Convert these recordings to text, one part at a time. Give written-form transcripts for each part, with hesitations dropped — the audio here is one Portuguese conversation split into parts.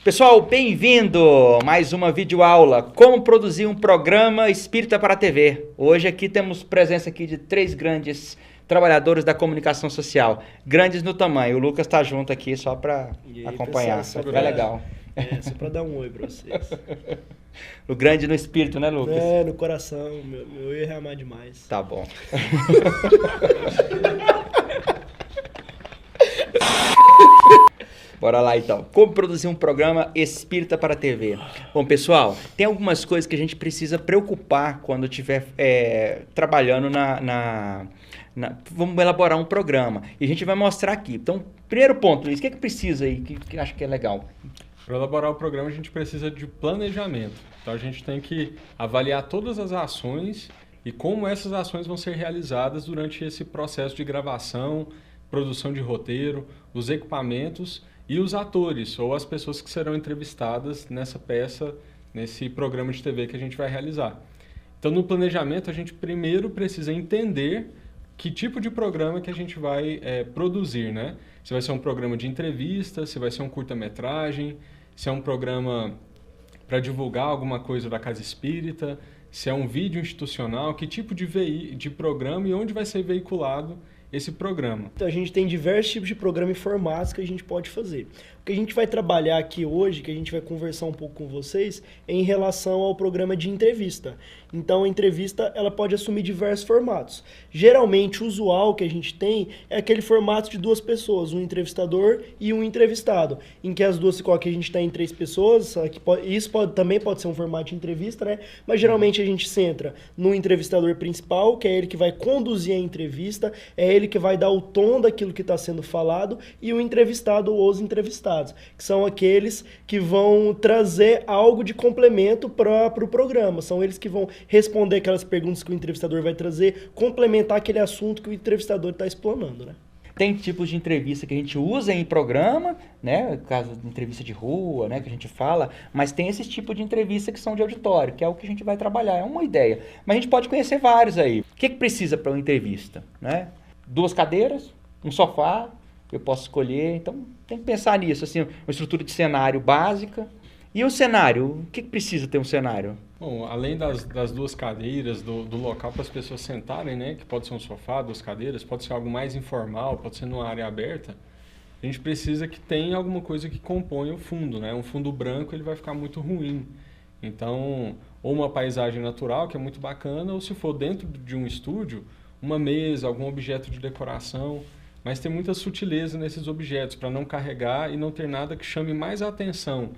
Pessoal, bem-vindo! Mais uma videoaula, como produzir um programa espírita para a TV. Hoje aqui temos presença aqui de 3 grandes trabalhadores da comunicação social, grandes no tamanho. O Lucas está junto aqui só para acompanhar, vai ficar legal. Só para dar um oi para vocês. O grande no espírito, né, Lucas? No coração, meu erro é amar demais. Tá bom. Bora lá então. Como produzir um programa espírita para a TV? Bom, pessoal, tem algumas coisas que a gente precisa preocupar quando estiver trabalhando vamos elaborar um programa. E a gente vai mostrar aqui. Então, primeiro ponto, Luiz, o que é que precisa aí que acho que é legal? Para elaborar o programa, a gente precisa de planejamento. Então, a gente tem que avaliar todas as ações e como essas ações vão ser realizadas durante esse processo de gravação, produção de roteiro, os equipamentos e os atores ou as pessoas que serão entrevistadas nessa peça, nesse programa de TV que a gente vai realizar. Então, no planejamento, a gente primeiro precisa entender que tipo de programa que a gente vai produzir, né? Se vai ser um programa de entrevista, se vai ser um curta-metragem, se é um programa para divulgar alguma coisa da Casa Espírita, se é um vídeo institucional, que tipo de programa e onde vai ser veiculado esse programa. Então, a gente tem diversos tipos de programa e formatos que a gente pode fazer. O que a gente vai trabalhar aqui hoje, que a gente vai conversar um pouco com vocês, é em relação ao programa de entrevista. Então, a entrevista ela pode assumir diversos formatos. Geralmente, o usual que a gente tem é aquele formato de 2 pessoas, um entrevistador e um entrevistado, em que as duas se colocam, a gente está em 3 pessoas, isso também pode ser um formato de entrevista, né? Mas geralmente a gente centra no entrevistador principal, que é ele que vai conduzir a entrevista, é ele que vai dar o tom daquilo que está sendo falado, e o entrevistado ou os entrevistados, que são aqueles que vão trazer algo de complemento para o programa. São eles que vão responder aquelas perguntas que o entrevistador vai trazer, complementar aquele assunto que o entrevistador está explanando, né? Tem tipos de entrevista que a gente usa em programa, né? Caso de entrevista de rua, né? Que a gente fala, mas tem esses tipos de entrevista que são de auditório, que é o que a gente vai trabalhar, é uma ideia. Mas a gente pode conhecer vários aí. O que precisa para uma entrevista, né? 2 cadeiras, um sofá, eu posso escolher, então tem que pensar nisso, assim, uma estrutura de cenário básica. E o cenário, o que precisa ter um cenário? Bom, além das 2 cadeiras, do local para as pessoas sentarem, né, que pode ser um sofá, 2 cadeiras, pode ser algo mais informal, pode ser numa área aberta, a gente precisa que tenha alguma coisa que componha o fundo, né? Um fundo branco ele vai ficar muito ruim. Então, ou uma paisagem natural, que é muito bacana, ou se for dentro de um estúdio, uma mesa, algum objeto de decoração, mas tem muita sutileza nesses objetos para não carregar e não ter nada que chame mais a atenção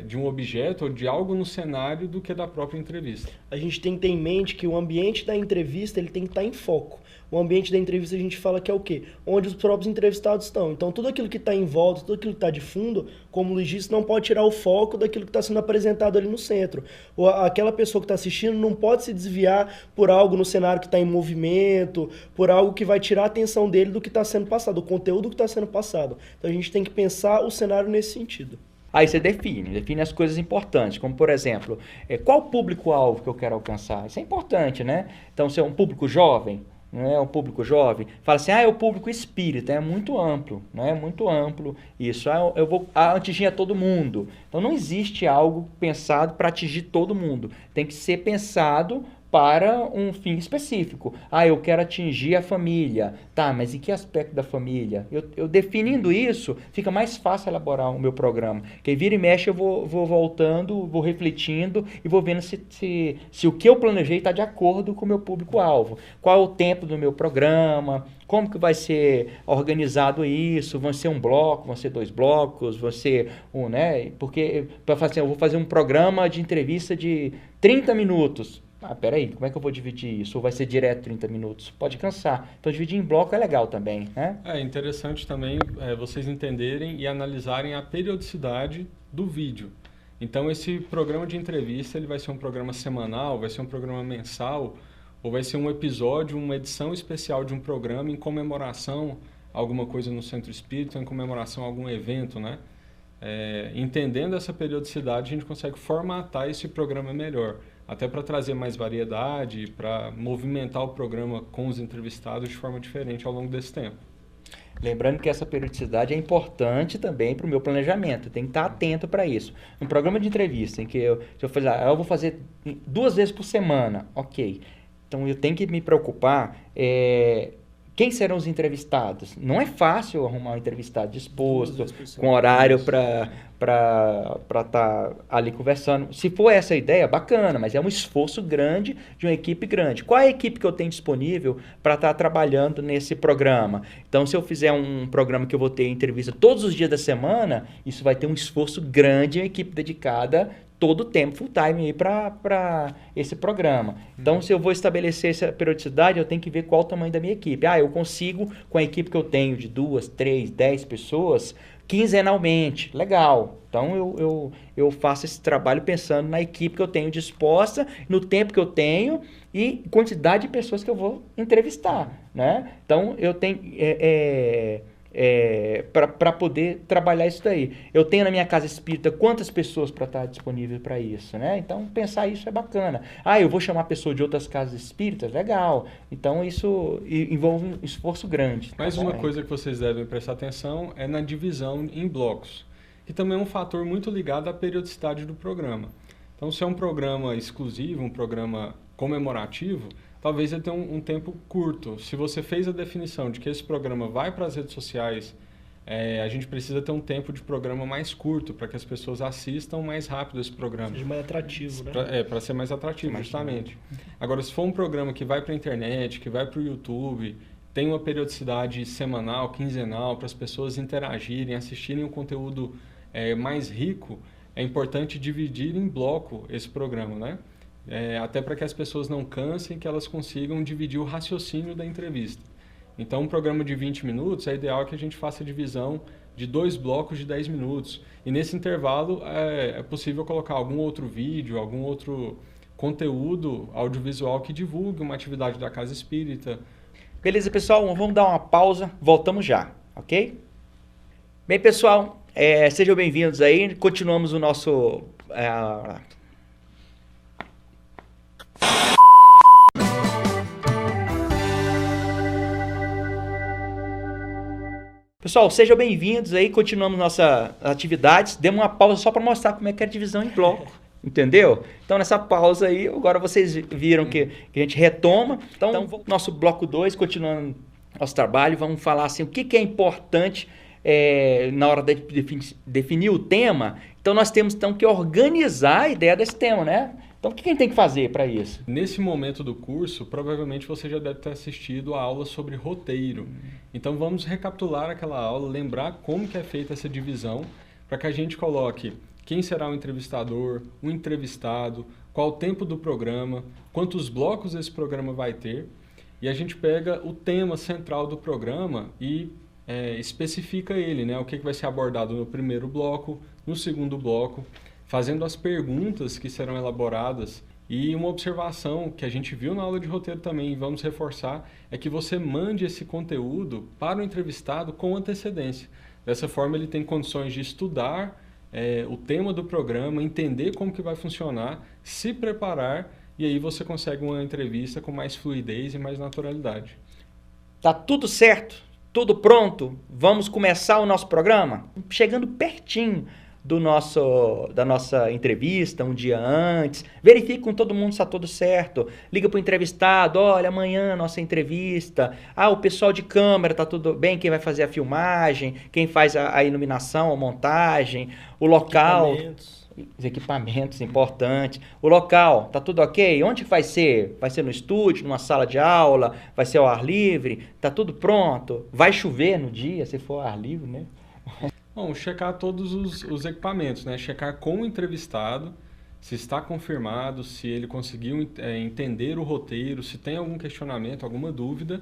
de um objeto ou de algo no cenário do que da própria entrevista. A gente tem que ter em mente que o ambiente da entrevista ele tem que estar em foco. O ambiente da entrevista a gente fala que é o quê? Onde os próprios entrevistados estão. Então, tudo aquilo que está em volta, tudo aquilo que está de fundo, como o Luiz disse, não pode tirar o foco daquilo que está sendo apresentado ali no centro. Ou aquela pessoa que está assistindo não pode se desviar por algo no cenário que está em movimento, por algo que vai tirar a atenção dele do que está sendo passado, do conteúdo que está sendo passado. Então, a gente tem que pensar o cenário nesse sentido. Aí você define as coisas importantes, como por exemplo, qual o público-alvo que eu quero alcançar? Isso é importante, né? Então, se é um público jovem, não é um público jovem, fala assim, é o público espírita, é muito amplo, não é muito amplo isso, eu vou atingir a todo mundo. Então, não existe algo pensado para atingir todo mundo, tem que ser pensado para um fim específico. Eu quero atingir a família. Tá, mas em que aspecto da família? Eu definindo isso, fica mais fácil elaborar o meu programa. Porque vira e mexe eu vou voltando, vou refletindo e vou vendo se o que eu planejei está de acordo com o meu público-alvo. Qual é o tempo do meu programa? Como que vai ser organizado isso? Vão ser um bloco, vão ser 2 blocos, vão ser um, né? Porque para fazer, eu vou fazer um programa de entrevista de 30 minutos. Peraí, como é que eu vou dividir isso? Ou vai ser direto 30 minutos? Pode cansar. Então, dividir em bloco é legal também, né? É interessante também vocês entenderem e analisarem a periodicidade do vídeo. Então, esse programa de entrevista, ele vai ser um programa semanal, vai ser um programa mensal, ou vai ser um episódio, uma edição especial de um programa em comemoração a alguma coisa no Centro Espírita, em comemoração a algum evento, né? Entendendo essa periodicidade, a gente consegue formatar esse programa melhor. Até para trazer mais variedade, para movimentar o programa com os entrevistados de forma diferente ao longo desse tempo. Lembrando que essa periodicidade é importante também para o meu planejamento. Eu tenho que estar atento para isso. Um programa de entrevista em que se eu falar, eu vou fazer 2 vezes por semana, ok. Então eu tenho que me preocupar. Quem serão os entrevistados? Não é fácil arrumar um entrevistado disposto, com horário para estar ali conversando. Se for essa a ideia, bacana, mas é um esforço grande de uma equipe grande. Qual é a equipe que eu tenho disponível para estar trabalhando nesse programa? Então, se eu fizer um programa que eu vou ter entrevista todos os dias da semana, isso vai ter um esforço grande, uma equipe dedicada todo o tempo, full time aí para esse programa. Então, se eu vou estabelecer essa periodicidade, eu tenho que ver qual o tamanho da minha equipe. Eu consigo, com a equipe que eu tenho de 2, 3, 10 pessoas, quinzenalmente. Legal. Então, eu faço esse trabalho pensando na equipe que eu tenho disposta, no tempo que eu tenho e quantidade de pessoas que eu vou entrevistar, né? Então, eu tenho... para poder trabalhar isso daí. Eu tenho na minha casa espírita quantas pessoas para estar disponível para isso, né? Então, pensar isso é bacana. Eu vou chamar pessoa de outras casas espíritas? Legal. Então, isso envolve um esforço grande. Mais uma coisa que vocês devem prestar atenção é na divisão em blocos, que também é um fator muito ligado à periodicidade do programa. Então, se é um programa exclusivo, um programa comemorativo, talvez ele tenha um tempo curto. Se você fez a definição de que esse programa vai para as redes sociais, a gente precisa ter um tempo de programa mais curto para que as pessoas assistam mais rápido esse programa. Seja mais atrativo, né? Para ser mais atrativo, justamente. Agora, se for um programa que vai para a internet, que vai para o YouTube, tem uma periodicidade semanal, quinzenal, para as pessoas interagirem, assistirem um conteúdo mais rico, é importante dividir em bloco esse programa, né? Até para que as pessoas não cansem, que elas consigam dividir o raciocínio da entrevista. Então, um programa de 20 minutos, é ideal que a gente faça a divisão de 2 blocos de 10 minutos. E nesse intervalo é possível colocar algum outro vídeo, algum outro conteúdo audiovisual que divulgue uma atividade da Casa Espírita. Beleza, pessoal? Vamos dar uma pausa, voltamos já, ok? Bem, pessoal, sejam bem-vindos aí. Continuamos o nosso... Pessoal, sejam bem-vindos aí, continuamos nossas atividades. Demos uma pausa só para mostrar como é que é a divisão em bloco, entendeu? Então, nessa pausa aí, agora vocês viram que a gente retoma. Então nosso bloco 2, continuando nosso trabalho, vamos falar assim, o que é importante na hora de definir o tema. Então, nós temos então que organizar a ideia desse tema, né? Então, o que a gente tem que fazer para isso? Nesse momento do curso, provavelmente você já deve ter assistido a aula sobre roteiro. Então, vamos recapitular aquela aula, lembrar como que é feita essa divisão, para que a gente coloque quem será o entrevistador, o entrevistado, qual o tempo do programa, quantos blocos esse programa vai ter. E a gente pega o tema central do programa e especifica ele, né? O que vai ser abordado no primeiro bloco, no segundo bloco, fazendo as perguntas que serão elaboradas. E uma observação que a gente viu na aula de roteiro também, e vamos reforçar, é que você mande esse conteúdo para o entrevistado com antecedência. Dessa forma, ele tem condições de estudar o tema do programa, entender como que vai funcionar, se preparar, e aí você consegue uma entrevista com mais fluidez e mais naturalidade. Tá tudo certo? Tudo pronto? Vamos começar o nosso programa? Chegando pertinho da nossa entrevista, um dia antes, verifique com todo mundo se está tudo certo, liga para o entrevistado, olha, amanhã a nossa entrevista, o pessoal de câmera está tudo bem, quem vai fazer a filmagem, quem faz a iluminação, a montagem, o local, os equipamentos importantes, o local, está tudo ok? Onde vai ser? Vai ser no estúdio, numa sala de aula, vai ser ao ar livre, está tudo pronto, vai chover no dia, se for ao ar livre, né? Bom, checar todos os equipamentos, né? Checar com o entrevistado, se está confirmado, se ele conseguiu entender o roteiro, se tem algum questionamento, alguma dúvida,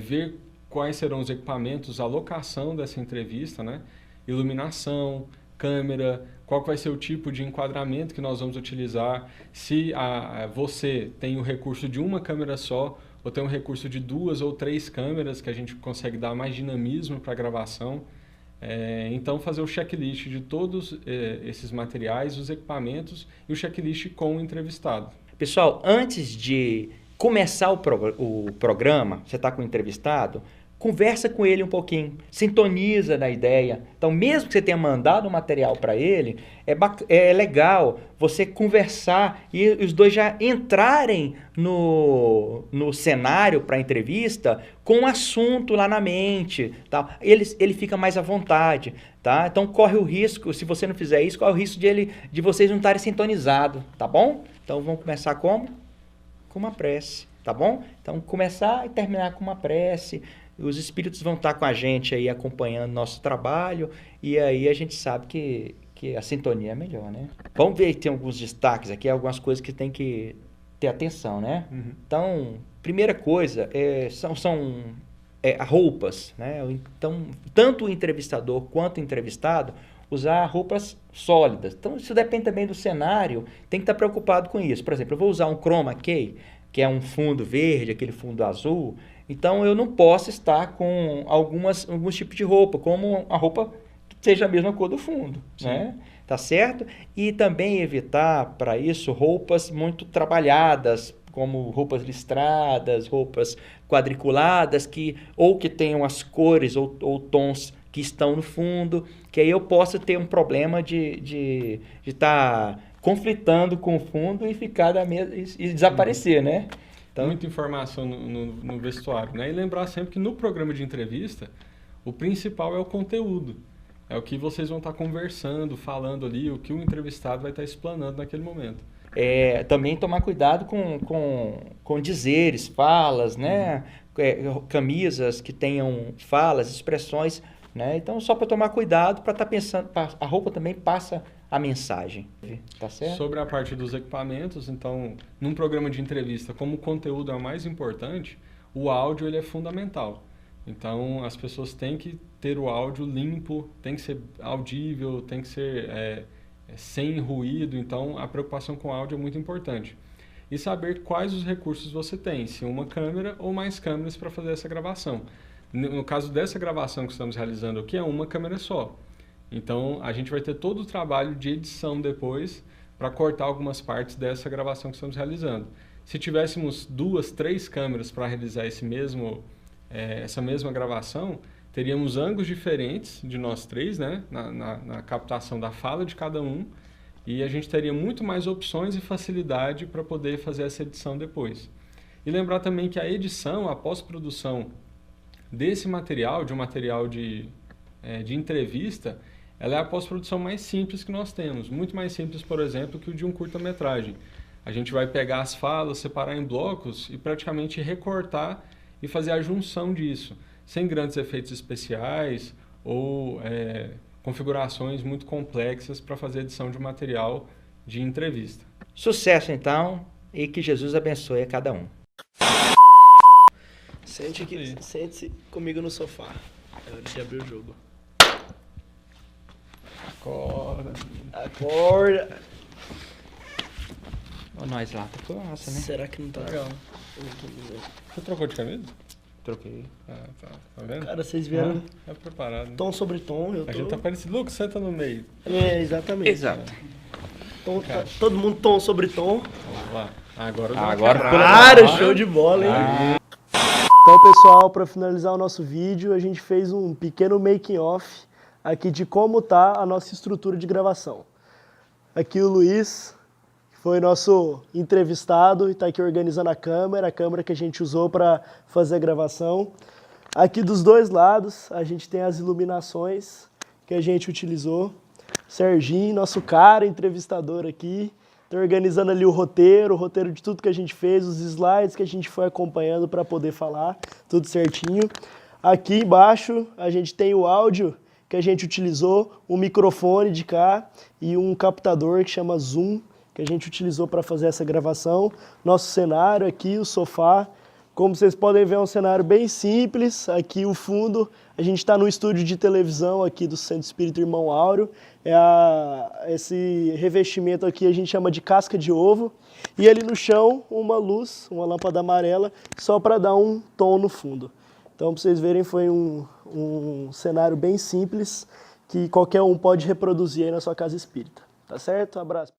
ver quais serão os equipamentos, a locação dessa entrevista, né? Iluminação, câmera, qual vai ser o tipo de enquadramento que nós vamos utilizar, se você tem o recurso de uma câmera só, ou tem o recurso de 2 ou 3 câmeras, que a gente consegue dar mais dinamismo para a gravação. Então, fazer o checklist de todos esses materiais, os equipamentos e o checklist com o entrevistado. Pessoal, antes de começar o programa, você está com o entrevistado, conversa com ele um pouquinho, sintoniza na ideia. Então, mesmo que você tenha mandado um material para ele, é legal você conversar e os dois já entrarem no cenário para a entrevista com um assunto lá na mente. Tá? Ele fica mais à vontade. Tá? Então, corre o risco, se você não fizer isso, corre o risco de vocês não estarem sintonizados. Tá bom? Então, vamos começar como? Com uma prece. Tá bom? Então, começar e terminar com uma prece. Os espíritos vão estar com a gente aí acompanhando nosso trabalho e aí a gente sabe que a sintonia é melhor, né? Vamos ver que tem alguns destaques aqui, algumas coisas que tem que ter atenção, né? Uhum. Então, primeira coisa, são roupas, né? Então, tanto o entrevistador quanto o entrevistado usar roupas sólidas. Então, isso depende também do cenário, tem que estar preocupado com isso. Por exemplo, eu vou usar um chroma key, que é um fundo verde, aquele fundo azul. Então, eu não posso estar com alguns tipos de roupa, como a roupa que seja a mesma cor do fundo, né? Tá certo? E também evitar, para isso, roupas muito trabalhadas, como roupas listradas, roupas quadriculadas, ou que tenham as cores ou tons que estão no fundo, que aí eu posso ter um problema de estar conflitando com o fundo e ficar e desaparecer, né? Então, muita informação no vestuário, né? E lembrar sempre que no programa de entrevista, o principal é o conteúdo. É o que vocês vão estar conversando, falando ali, o que o entrevistado vai estar explanando naquele momento. Também tomar cuidado com dizeres, falas, né? Camisas que tenham falas, expressões, né? Então, só para tomar cuidado, para estar pensando, a roupa também passa a mensagem, tá certo? Sobre a parte dos equipamentos, então, num programa de entrevista, como o conteúdo é o mais importante, o áudio ele é fundamental. Então, as pessoas têm que ter o áudio limpo, tem que ser audível, tem que ser sem ruído. Então, a preocupação com o áudio é muito importante. E saber quais os recursos você tem, se uma câmera ou mais câmeras para fazer essa gravação. No caso dessa gravação que estamos realizando aqui, é uma câmera só. Então, a gente vai ter todo o trabalho de edição depois para cortar algumas partes dessa gravação que estamos realizando. Se tivéssemos 2, 3 câmeras para realizar essa mesma gravação, teríamos ângulos diferentes de nós três, né? Na captação da fala de cada um, e a gente teria muito mais opções e facilidade para poder fazer essa edição depois. E lembrar também que a edição, a pós-produção desse material, de um material de entrevista, ela é a pós-produção mais simples que nós temos. Muito mais simples, por exemplo, que o de um curta-metragem. A gente vai pegar as falas, separar em blocos e praticamente recortar e fazer a junção disso, sem grandes efeitos especiais ou configurações muito complexas para fazer a edição de um material de entrevista. Sucesso, então, e que Jesus abençoe a cada um. Sente-se comigo no sofá. É hora de abrir o jogo. Acorda. Ó, nós lá, tá com nossa, né? Será que não tá legal? Você trocou de camisa? Troquei. Tá vendo? Cara, vocês vieram É preparado. Né? tom sobre tom. A gente tá parecido. Lucas, senta no meio. Exatamente. Exato. Todo mundo tom sobre tom. Vamos lá. Agora Claro, show de bola, hein? Então, pessoal, para finalizar o nosso vídeo, a gente fez um pequeno making-off aqui de como tá a nossa estrutura de gravação. Aqui o Luiz, que foi nosso entrevistado e está aqui organizando a câmera que a gente usou para fazer a gravação. Aqui dos dois lados a gente tem as iluminações que a gente utilizou. Serginho, nosso cara entrevistador aqui, está organizando ali o roteiro de tudo que a gente fez, os slides que a gente foi acompanhando para poder falar, tudo certinho. Aqui embaixo a gente tem o áudio que a gente utilizou, um microfone de cá e um captador que chama Zoom, que a gente utilizou para fazer essa gravação. Nosso cenário aqui, o sofá. Como vocês podem ver, é um cenário bem simples. Aqui o fundo, a gente está no estúdio de televisão aqui do Centro Espírita Irmão Áureo. Esse revestimento aqui a gente chama de casca de ovo. E ali no chão, uma luz, uma lâmpada amarela, só para dar um tom no fundo. Então, para vocês verem, foi um cenário bem simples que qualquer um pode reproduzir aí na sua casa espírita. Tá certo? Um abraço.